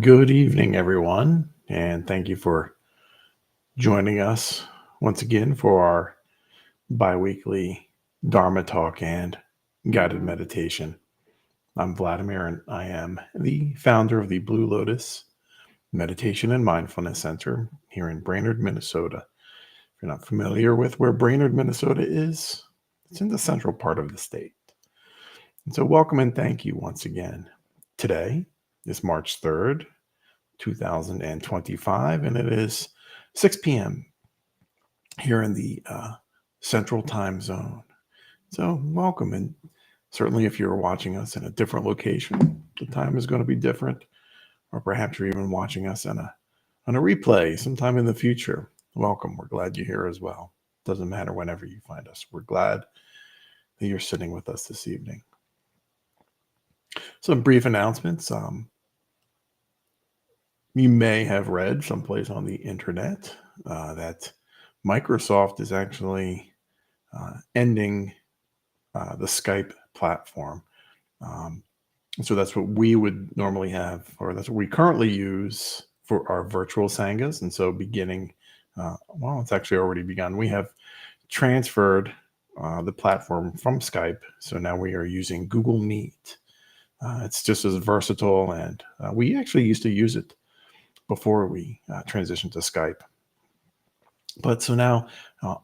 Good evening, everyone, and thank you for joining us once again for our biweekly Dharma talk and guided meditation. I'm Vladimir, and I am the founder of the Blue Lotus Meditation and Mindfulness Center here in Brainerd, Minnesota. If you're not familiar with where Brainerd, Minnesota is, it's in the central part of the state. And so, welcome and thank you once again. Today is March 3rd. 2025, and it is 6 p.m. here in the Central Time Zone. So welcome, and certainly if you're watching us in a different location, the time is going to be different, or perhaps you're even watching us on a replay sometime in the future. Welcome. We're glad you're here as well. Doesn't matter whenever you find us. We're glad that you're sitting with us this evening. Some brief announcements. You may have read someplace on the internet that Microsoft is actually ending the Skype platform. So that's what we would normally have, or that's what we currently use for our virtual Sanghas. And so beginning, it's actually already begun. We have transferred the platform from Skype. So now we are using Google Meet. It's just as versatile, and we actually used to use it before we transitioned to Skype. But so now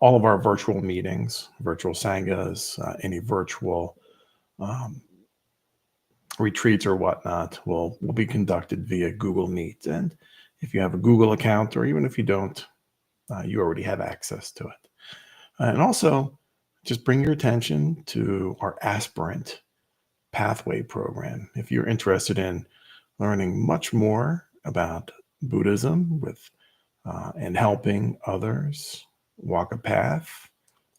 all of our virtual meetings, virtual Sanghas, any virtual retreats or whatnot will be conducted via Google Meet. And if you have a Google account, or even if you don't, you already have access to it. And also, just bring your attention to our Aspirant Pathway program. If you're interested in learning much more about Buddhism and helping others walk a path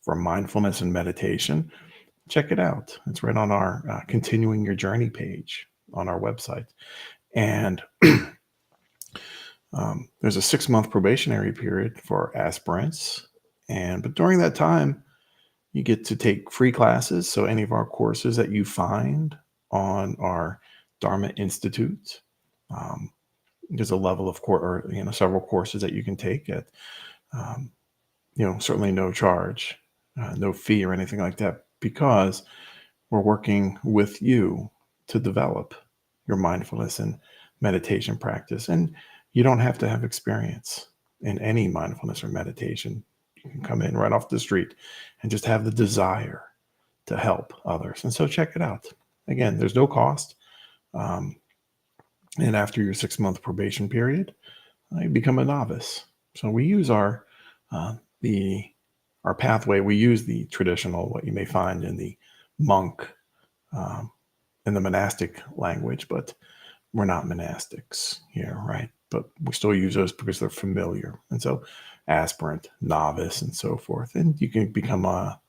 for mindfulness and meditation, check it out. It's right on our Continuing Your Journey page on our website. And there's a 6-month probationary period for aspirants. But during that time, you get to take free classes. So any of our courses that you find on our Dharma Institute, there's a level of several courses that you can take at, certainly no charge, no fee or anything like that, because we're working with you to develop your mindfulness and meditation practice. And you don't have to have experience in any mindfulness or meditation. You can come in right off the street and just have the desire to help others. And so check it out. Again, there's no cost. And after your 6-month probation period, you become a novice. So we use our pathway. We use the traditional, what you may find in the monk, in the monastic language, but we're not monastics here, right? But we still use those because they're familiar. And so aspirant, novice, and so forth. And you can become a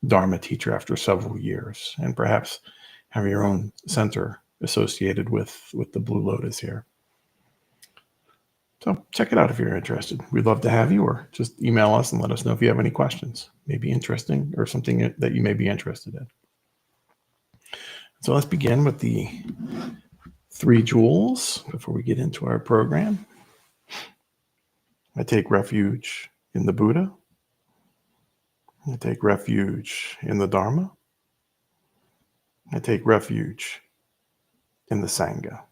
Dharma teacher after several years, and perhaps have your own center associated with the Blue Lotus here. So check it out if you're interested. We'd love to have you, or just email us and let us know if you have any questions, maybe interesting or something that you may be interested in. So let's begin with the 3 jewels before we get into our program. I take refuge in the Buddha. I take refuge in the Dharma. I take refuge in the Sangha.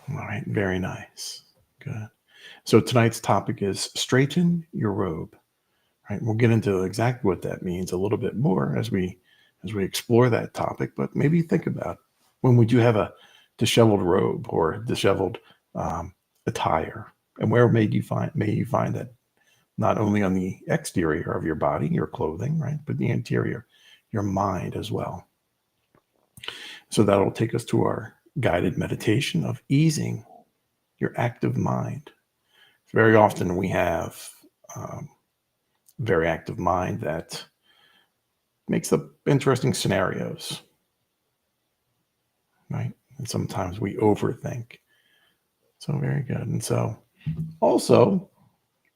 All right, very nice. Good. So tonight's topic is straighten your robe. Right, we'll get into exactly what that means a little bit more as we explore that topic. But maybe think about, when would you have a disheveled robe or disheveled attire, and where may you find that? Not only on the exterior of your body, your clothing, right, but the interior, your mind as well. So that'll take us to our guided meditation of easing your active mind. Very often we have very active mind that makes up interesting scenarios, right? And sometimes we overthink. So very good. And so also,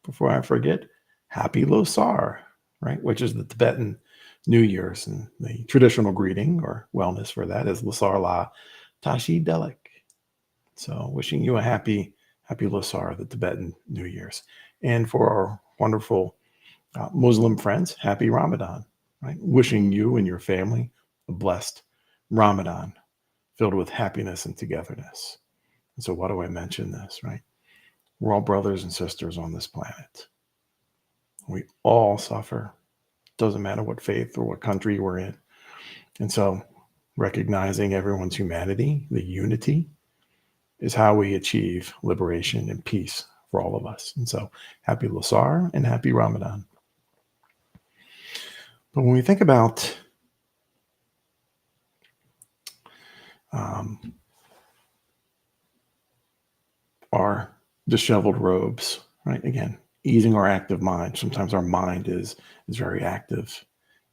before I forget, Happy Losar, right? Which is the Tibetan New Year's, and the traditional greeting or wellness for that is Losar La Tashi Delek. So wishing you a happy Losar, the Tibetan New Year's. And for our wonderful Muslim friends, happy Ramadan, right? Wishing you and your family a blessed Ramadan filled with happiness and togetherness. And so why do I mention this, right? We're all brothers and sisters on this planet. We all suffer. Doesn't matter what faith or what country we're in. And so recognizing everyone's humanity, the unity, is how we achieve liberation and peace for all of us. And so happy Lasar and happy Ramadan. But when we think about our disheveled robes, right? Again, easing our active mind. Sometimes our mind is very active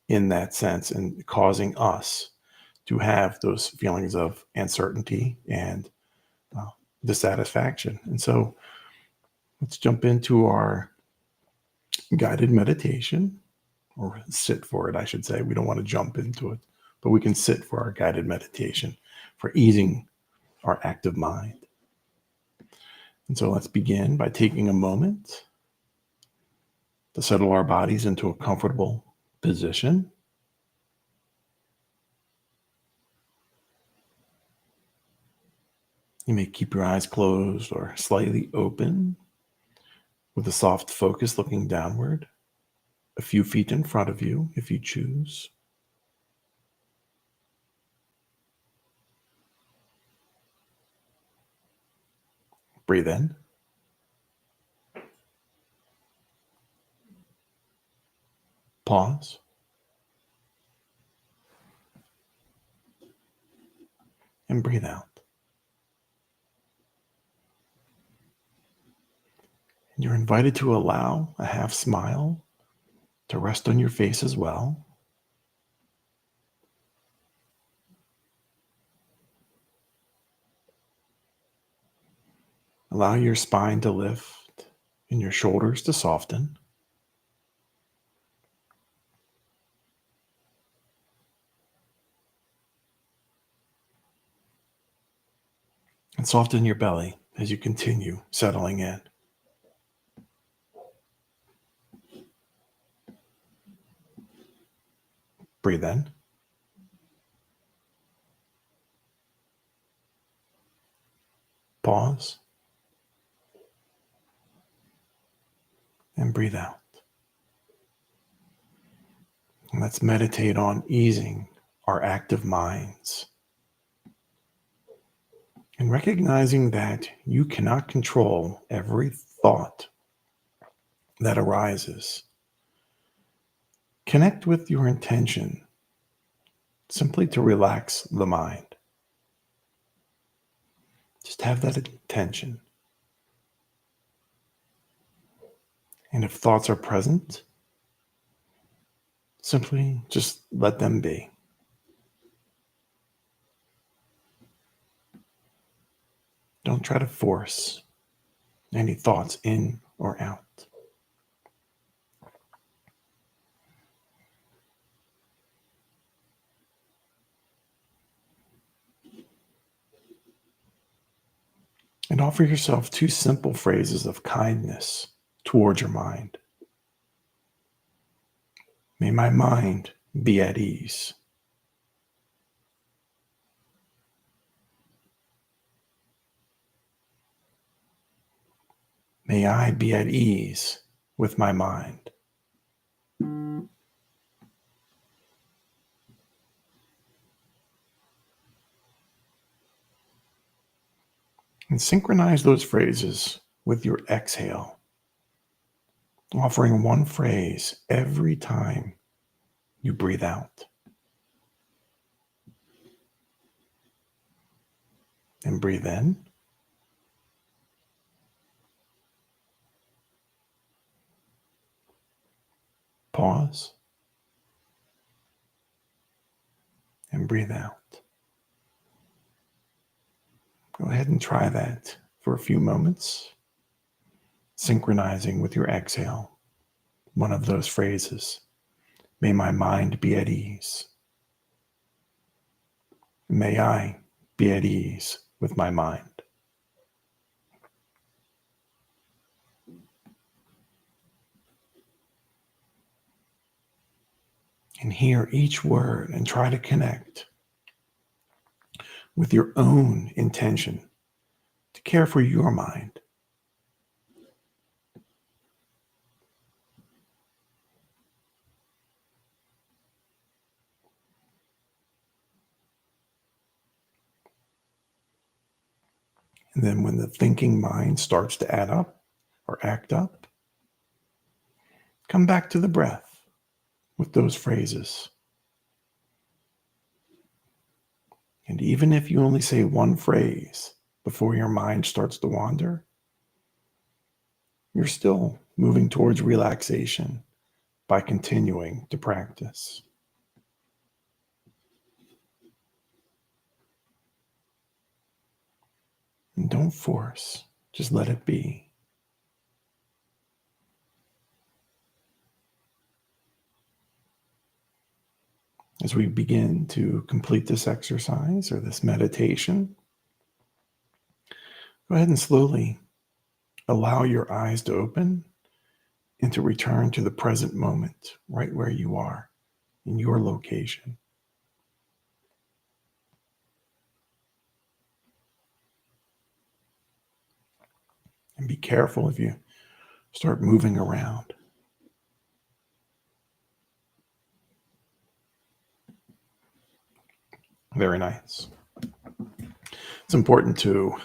in that sense and causing us to have those feelings of uncertainty and dissatisfaction. And so let's jump into our guided meditation, or sit for it, I should say. We don't want to jump into it, but we can sit for our guided meditation for easing our active mind. And so let's begin by taking a moment to settle our bodies into a comfortable position. You may keep your eyes closed or slightly open with a soft focus looking downward, a few feet in front of you if you choose. Breathe in. Pause. And breathe out. And you're invited to allow a half smile to rest on your face as well. Allow your spine to lift and your shoulders to soften. And soften your belly as you continue settling in. Breathe in. Pause. And breathe out. And let's meditate on easing our active minds and recognizing that you cannot control every thought that arises. Connect with your intention simply to relax the mind. Just have that intention. And if thoughts are present, simply just let them be. Don't try to force any thoughts in or out. And offer yourself two simple phrases of kindness towards your mind. May my mind be at ease. May I be at ease with my mind. And synchronize those phrases with your exhale, offering one phrase every time you breathe out. And breathe in. Pause. And breathe out. Go ahead and try that for a few moments, synchronizing with your exhale one of those phrases. May my mind be at ease. May I be at ease with my mind. and hear each word and try to connect with your own intention to care for your mind. And then when the thinking mind starts to add up or act up, come back to the breath with those phrases. And even if you only say one phrase before your mind starts to wander, you're still moving towards relaxation by continuing to practice. And don't force, just let it be. As we begin to complete this exercise or this meditation, go ahead and slowly allow your eyes to open and to return to the present moment, right where you are in your location. And be careful if you start moving around. Very nice. It's important to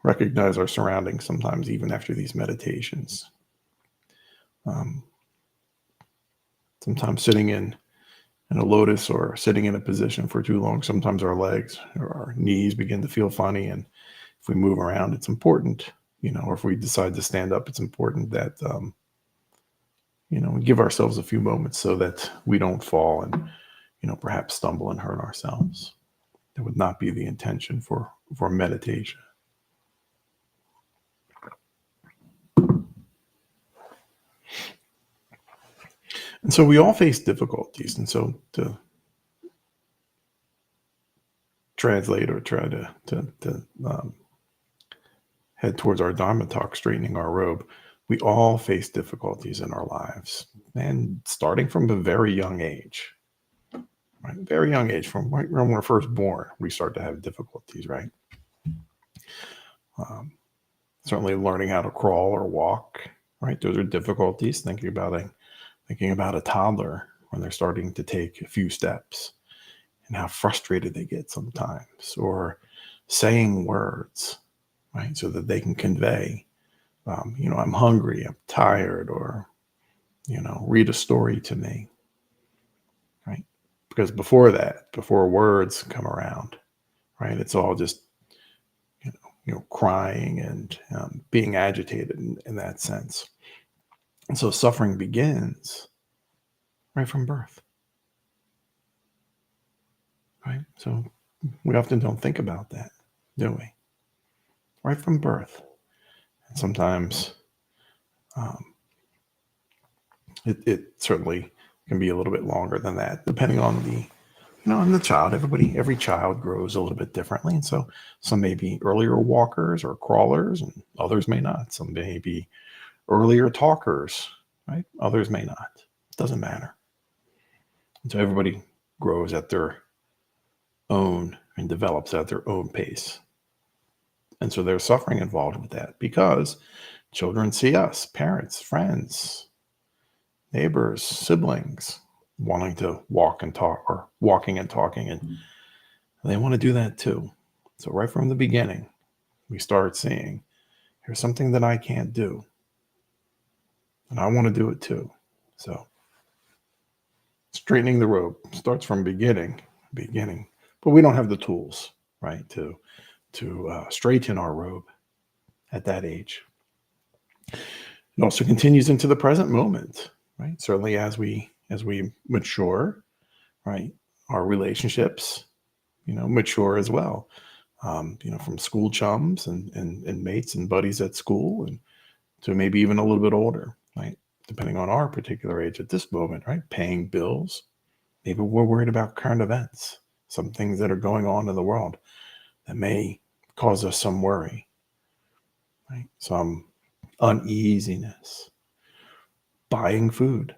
recognize our surroundings sometimes, even after these meditations. Um, Sometimes sitting in a lotus or sitting in a position for too long, sometimes our legs or our knees begin to feel funny. And if we move around, it's important, or if we decide to stand up, it's important that, we give ourselves a few moments so that we don't fall and, perhaps stumble and hurt ourselves. That would not be the intention for meditation. And so we all face difficulties. And so to translate or try to head towards our Dharma talk, straightening our robe, we all face difficulties in our lives. And starting from a very young age, right? Very young age, from right when we're first born, we start to have difficulties, right? Certainly learning how to crawl or walk, right? Those are difficulties. Thinking about a toddler when they're starting to take a few steps and how frustrated they get sometimes, or saying words, right? So that they can convey, I'm hungry, I'm tired, or, read a story to me, right? Because before words come around, right, it's all just, crying and being agitated in that sense. And so suffering begins right from birth, right? So we often don't think about that, do we? Right from birth. And sometimes it certainly can be a little bit longer than that, depending on on the child. Every child grows a little bit differently. And so some may be earlier walkers or crawlers, and others may not. Some may be earlier talkers, right? Others may not. It doesn't matter. And so everybody grows at their own and develops at their own pace. And so there's suffering involved with that because children see us, parents, friends, neighbors, siblings, wanting to walk and talk, or walking and talking, and they want to do that too. So right from the beginning, we start seeing, here's something that I can't do, and I want to do it too. So straightening the robe starts from beginning, but we don't have the tools, right, to straighten our robe at that age. It also continues into the present moment, right? Certainly as we mature, right, our relationships, mature as well. From school chums and mates and buddies at school, and to maybe even a little bit older, right? Depending on our particular age at this moment, right? Paying bills. Maybe we're worried about current events, some things that are going on in the world that may cause us some worry, right? Some uneasiness. Buying food,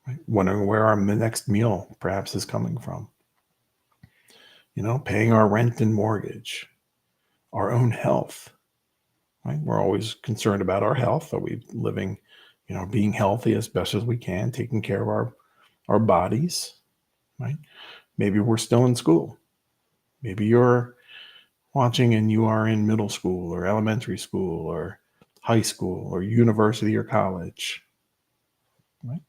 right? Wondering where our next meal perhaps is coming from, paying our rent and mortgage, our own health, right? We're always concerned about our health. Are we living, being healthy as best as we can, taking care of our bodies, right? Maybe we're still in school. Maybe you're watching and you are in middle school or elementary school or high school or university or college, right?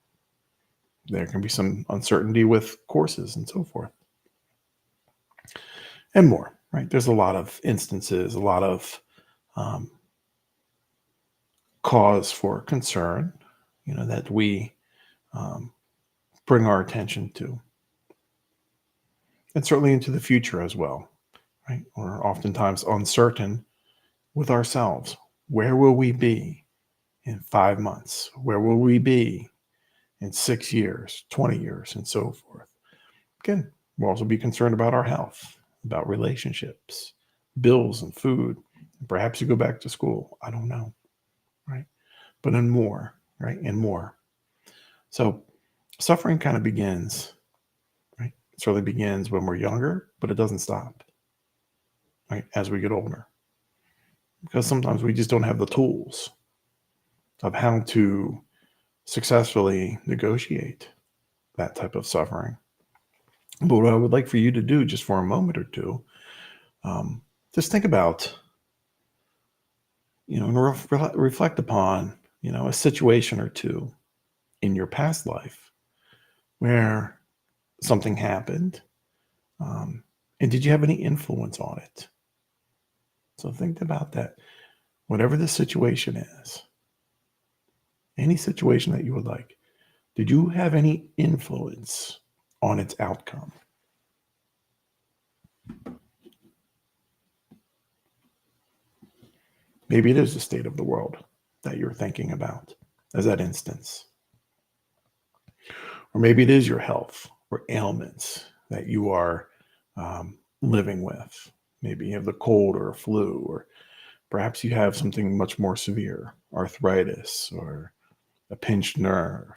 There can be some uncertainty with courses and so forth and more, right? There's a lot of instances, a lot of um, cause for concern, that we um, bring our attention to, and certainly into the future as well, right? We're oftentimes uncertain with ourselves. Where will we be in 5 months? Where will we be in 6 years, 20 years, and so forth? Again, we'll also be concerned about our health, about relationships, bills and food. Perhaps you go back to school. I don't know, right? But and more, right? And more. So suffering kind of begins, right? It certainly begins when we're younger, but it doesn't stop, right? As we get older. Because sometimes we just don't have the tools of how to successfully negotiate that type of suffering. But what I would like for you to do just for a moment or two, just think about, and reflect upon, a situation or two in your past life where something happened. And did you have any influence on it? So think about that. Whatever the situation is, any situation that you would like, did you have any influence on its outcome? Maybe it is the state of the world that you're thinking about as that instance. Or maybe it is your health or ailments that you are living with. Maybe you have the cold or a flu, or perhaps you have something much more severe, arthritis or a pinched nerve.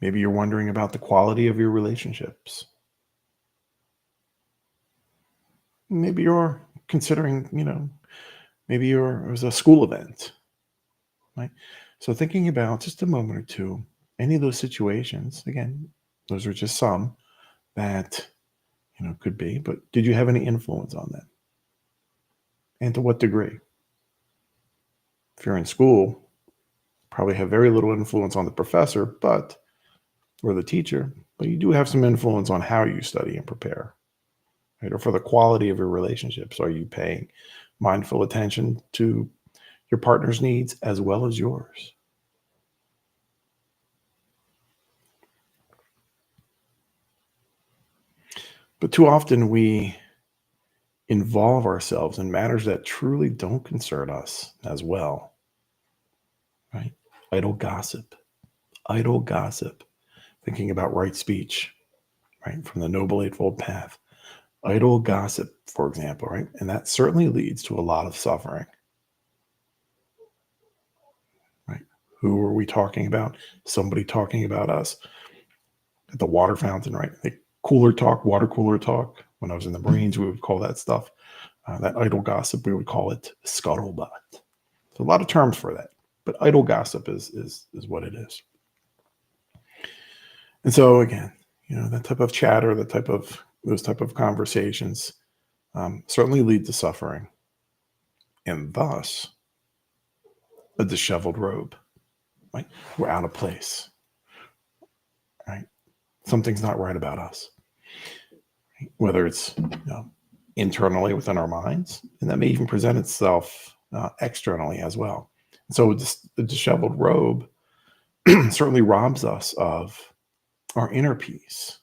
Maybe you're wondering about the quality of your relationships. Maybe you're considering, maybe it was a school event, right? So thinking about just a moment or two, any of those situations, again, those are just some that, could be, but did you have any influence on them? And to what degree? If you're in school, probably have very little influence on the professor, or the teacher, but you do have some influence on how you study and prepare, right? Or for the quality of your relationships. Are you paying mindful attention to your partner's needs as well as yours? But too often we involve ourselves in matters that truly don't concern us as well, right? Idle gossip, idle gossip, thinking about right speech, right? From the Noble Eightfold Path. Idle gossip, for example, right? And that certainly leads to a lot of suffering, right? Who are we talking about? Somebody talking about us at the water fountain, right? Like cooler talk, water cooler talk. When I was in the Marines, we would call that stuff, that idle gossip, we would call it scuttlebutt. So a lot of terms for that, but idle gossip is what it is. And so again, that type of chatter, those type of conversations certainly lead to suffering, and thus a disheveled robe. Right? We're out of place. Right? Something's not right about us. Right? Whether it's internally within our minds, and that may even present itself externally as well. So the disheveled robe certainly robs us of our inner peace.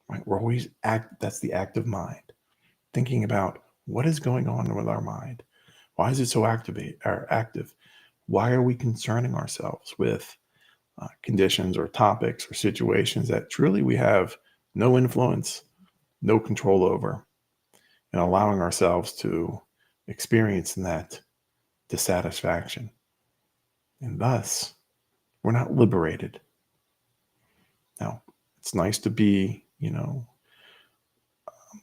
Right? We're always that's the active mind, thinking about what is going on with our mind. Why is it so active? Why are we concerning ourselves with conditions or topics or situations that truly we have no influence, no control over, and allowing ourselves to experience that dissatisfaction? And thus, we're not liberated. Now, it's nice to be,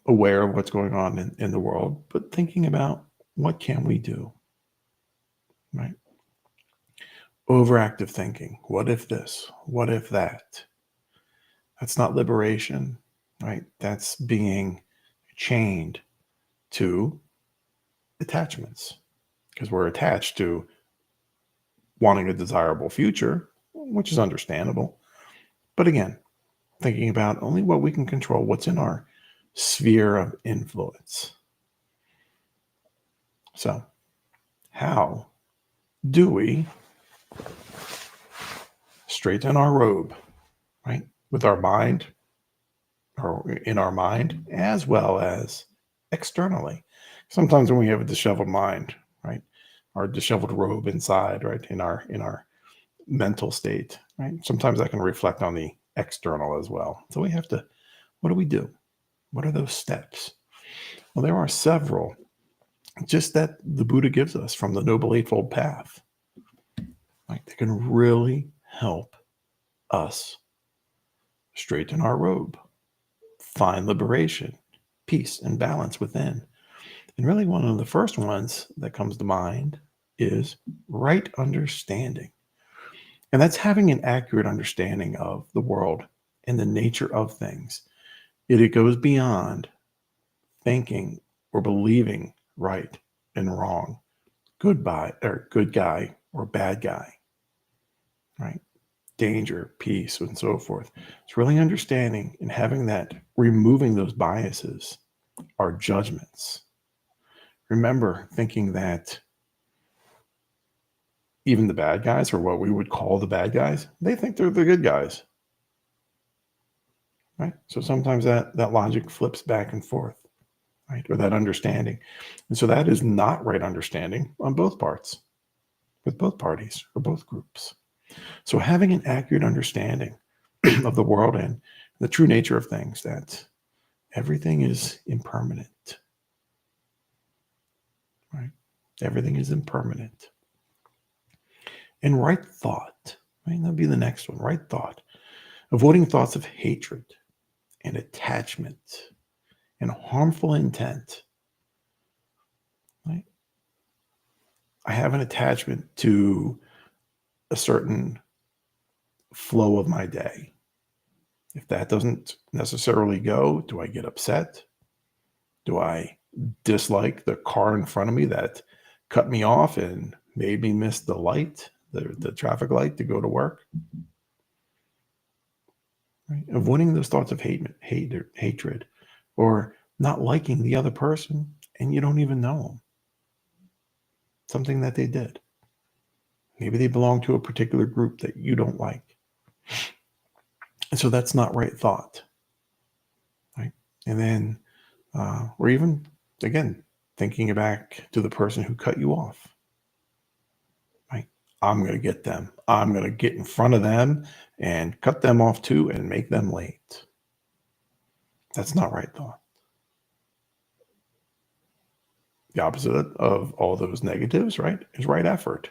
aware of what's going on in the world, but thinking about what can we do, right? Overactive thinking. What if this? What if that? That's not liberation, right? That's being chained to attachments because we're attached to wanting a desirable future, which is understandable. But again, thinking about only what we can control, what's in our sphere of influence. So, how do we straighten our robe, right? With our mind, or in our mind, as well as externally. Sometimes when we have a disheveled mind, right, our disheveled robe inside, right, in our mental state, right, sometimes that can reflect on the external as well. So we have to, what do we do? What are those steps? Well, there are several, just that the Buddha gives us from the Noble Eightfold Path. Right? They can really help us straighten our robe, find liberation, peace, and balance within. And really, one of the first ones that comes to mind is right understanding. And that's having an accurate understanding of the world and the nature of things. It goes beyond thinking or believing right and wrong, good guy or bad guy, right? Danger, peace, and so forth. It's really understanding and having that, removing those biases, our judgments. Remember thinking that even the bad guys, or what we would call the bad guys, they think they're the good guys, right? So sometimes that logic flips back and forth, right? Or that understanding. And so that is not right understanding on both parts, with both parties or both groups. So having an accurate understanding of the world and the true nature of things, that everything is impermanent, right? Everything is impermanent. And right thought, right? That'll be the next one, right thought. Avoiding thoughts of hatred and attachment and harmful intent, right? I have an attachment to a certain flow of my day. If that doesn't necessarily go, do I get upset? Do I dislike the car in front of me that cut me off and made me miss the light, the traffic light to go to work? Right? Avoiding those thoughts of hatred, or not liking the other person and you don't even know them. Something that they did. Maybe they belong to a particular group that you don't like. And so that's not right thought. Right? And then, or even, again, thinking back to the person who cut you off. Right? I'm going to get them. I'm going to get in front of them and cut them off too and make them late. That's not right thought. The opposite of all those negatives, right, is right effort.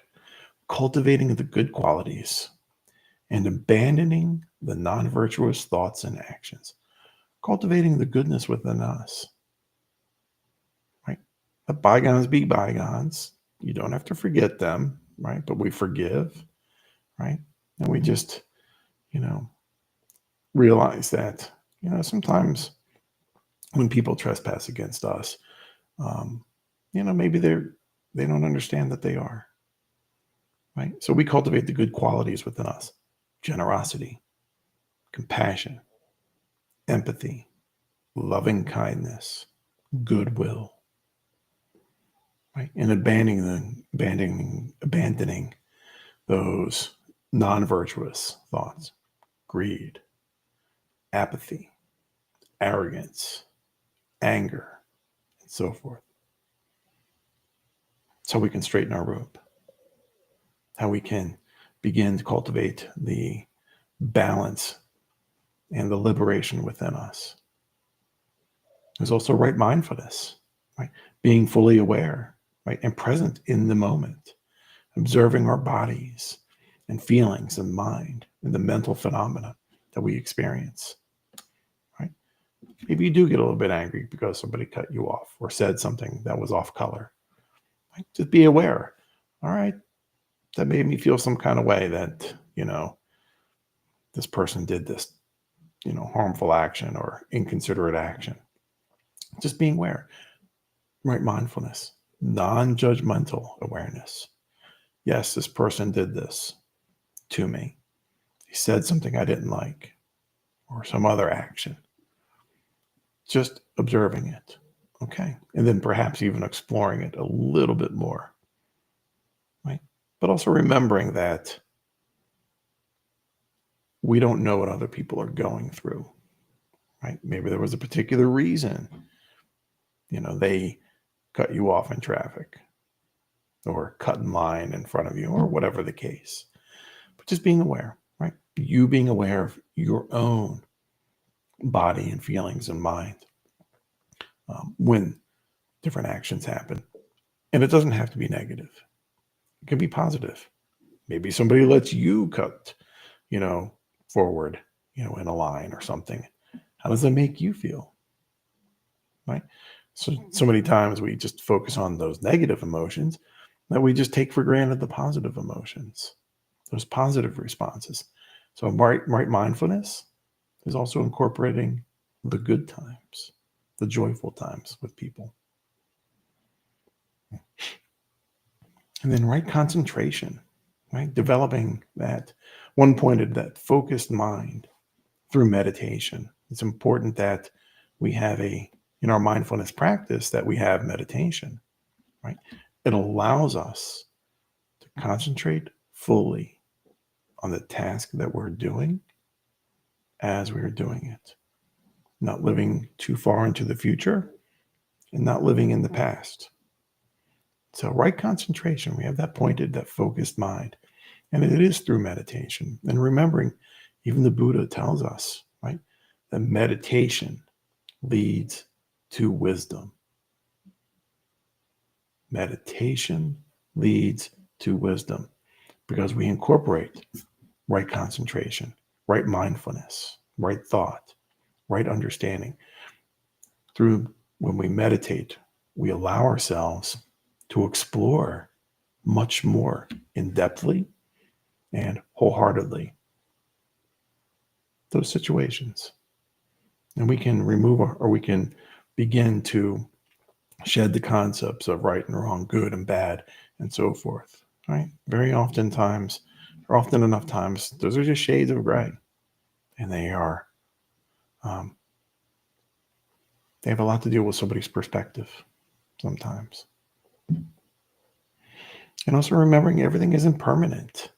Cultivating the good qualities and abandoning the non-virtuous thoughts and actions. Cultivating the goodness within us, right? Let bygones be bygones. You don't have to forget them, right? But we forgive, right? And we just, realize that, sometimes when people trespass against us, maybe they don't understand that they are, right? So we cultivate the good qualities within us: generosity, compassion, empathy, loving kindness, goodwill, right? And abandoning those non-virtuous thoughts: greed, apathy, arrogance, anger, and so forth. So we can straighten our robe. How we can begin to cultivate the balance and the liberation within us. There's also right mindfulness, right? Being fully aware, right? And present in the moment. observing our bodies and feelings and mind and the mental phenomena that we experience, right? Maybe you do get a little bit angry because somebody cut you off or said something that was off color. Right? Just be aware. All right, that made me feel some kind of way that, this person did this, harmful action or inconsiderate action. Just being aware, right? Mindfulness, non-judgmental awareness. Yes, this person did this to me. He said something I didn't like or some other action. Just observing it. Okay. And then perhaps even exploring it a little bit more. Right. But also remembering that we don't know what other people are going through. Right. Maybe there was a particular reason, they cut you off in traffic or cut in line in front of you or whatever the case. But just being aware, right? You being aware of your own body and feelings and mind when different actions happen. And it doesn't have to be negative. It can be positive. Maybe somebody lets you cut, forward, in a line or something. How does that make you feel? Right? So many times we just focus on those negative emotions that we just take for granted the positive emotions, those positive responses. So right mindfulness is also incorporating the good times, the joyful times with people. And then right concentration, right? Developing that one-pointed, that focused mind through meditation. It's important that we have in our mindfulness practice, that we have meditation, right? It allows us to concentrate fully on the task that we're doing as we're doing it, not living too far into the future and not living in the past. So right concentration, we have that pointed, that focused mind. And it is through meditation. And remembering, even the Buddha tells us, right, that meditation leads to wisdom. Meditation leads to wisdom because we incorporate right concentration, right mindfulness, right thought, right understanding. Through when we meditate, we allow ourselves to explore much more in-depthly and wholeheartedly those situations. And we can remove or we can begin to shed the concepts of right and wrong, good and bad, and so forth. Right? Very often enough times, those are just shades of gray. And they have a lot to do with somebody's perspective sometimes. And also remembering everything isn't permanent,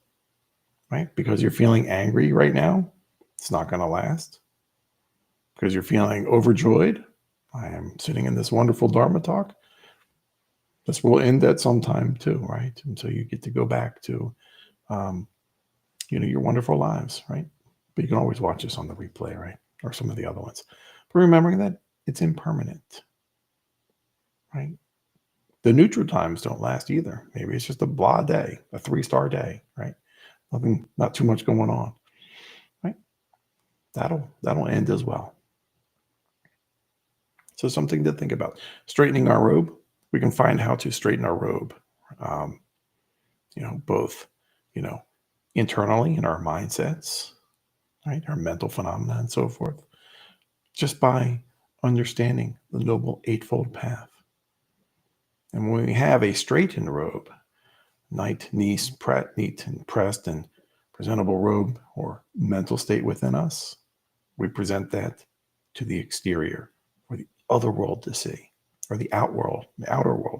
right? Because you're feeling angry right now, it's not going to last. Because you're feeling overjoyed, I am sitting in this wonderful Dharma talk, this will end at some time too, right? Until you get to go back to, your wonderful lives, right? But you can always watch this on the replay, right? Or some of the other ones. But remembering that it's impermanent, right? The neutral times don't last either. Maybe it's just a blah day, a 3-star day, right? Not too much going on, right? That'll end as well. So something to think about. Straightening our robe. We can find how to straighten our robe, both, internally in our mindsets, right? Our mental phenomena and so forth, just by understanding the Noble Eightfold Path. And when we have a straightened robe, neat and pressed and presentable robe or mental state within us, we present that to the exterior for the other world to see, or the outer world,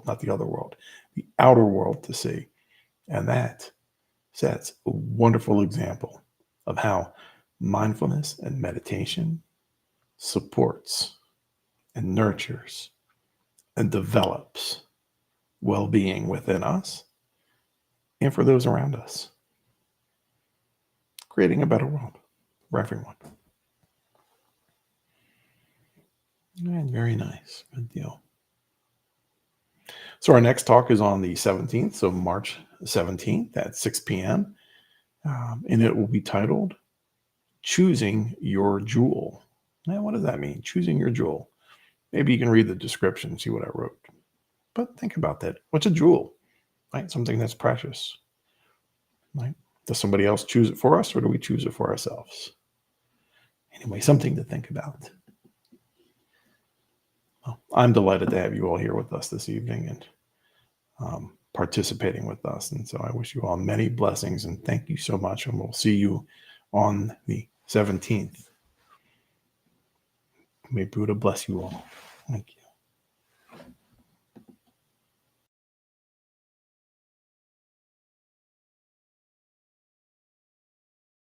not the other world, the outer world to see. And that sets a wonderful example of how mindfulness and meditation supports and nurtures and develops well-being within us and for those around us, creating a better world for everyone. And very nice. Good deal. So our next talk is on the 17th, so March 17th at 6 p.m. And it will be titled Choosing Your Jewel. Now, what does that mean? Choosing your jewel. Maybe you can read the description and see what I wrote. But think about that. What's a jewel? Right? Something that's precious. Right? Does somebody else choose it for us, or do we choose it for ourselves? Anyway, something to think about. Well, I'm delighted to have you all here with us this evening and participating with us. And so I wish you all many blessings and thank you so much. And we'll see you on the 17th. May Buddha bless you all. Thank you.